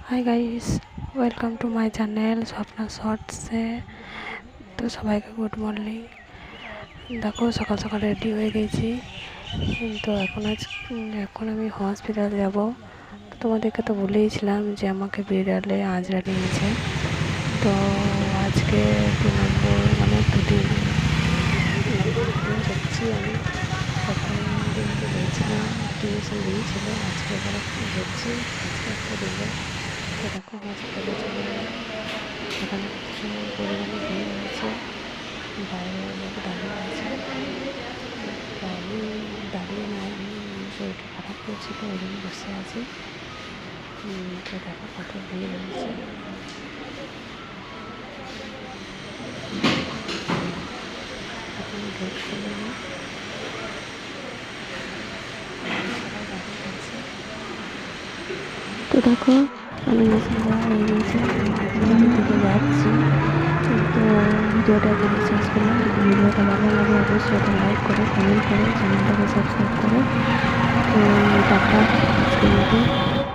High guys, welcome to my channel Swapna শর্টসে। তো সবাইকে গুড মর্নিং। দেখো সকাল সকাল রেডি হয়ে গেছি। তো এখন আমি হসপিটাল যাব। তো তোমাদেরকে তো বলেইছিলাম যে আমাকে বিড়ালে আঁচড়া নিয়েছে। তো আজকে 2 নম্বর মানে দুদিন যাচ্ছি আমি। প্রথম দিনকে গিয়েছিলাম, টিউশন দিয়েছিল, আজকে আবার যাচ্ছি। আজকে একটা দিন। তো দেখো হসপিটালে চলে গেলাম। এখানে কিছু পরিমাণে ভিড় হয়েছে, বাইরে লোক দাঁড়িয়ে আছে। তো আমি দাঁড়িয়ে নাই, শরীরটা খারাপ করছিল, ওই জন্য বসে আছি। তো দেখো কত ভিড় হয়েছে। এখন গেট খুলেনি, সবাই দাঁড়িয়ে আছে। তো দেখো অ্যানিমেশন দেওয়া হয়ে গেছে, দিকে যাচ্ছি। তো ভিডিওটা এখানে শেষ করলাম। যদি ভিডিওটা ভালো লাগে অবশ্যই এটা লাইক করো, কমেন্ট করো, চ্যানেলটাকে সাবস্ক্রাইব করো। তো টাটা, আজকের মতো।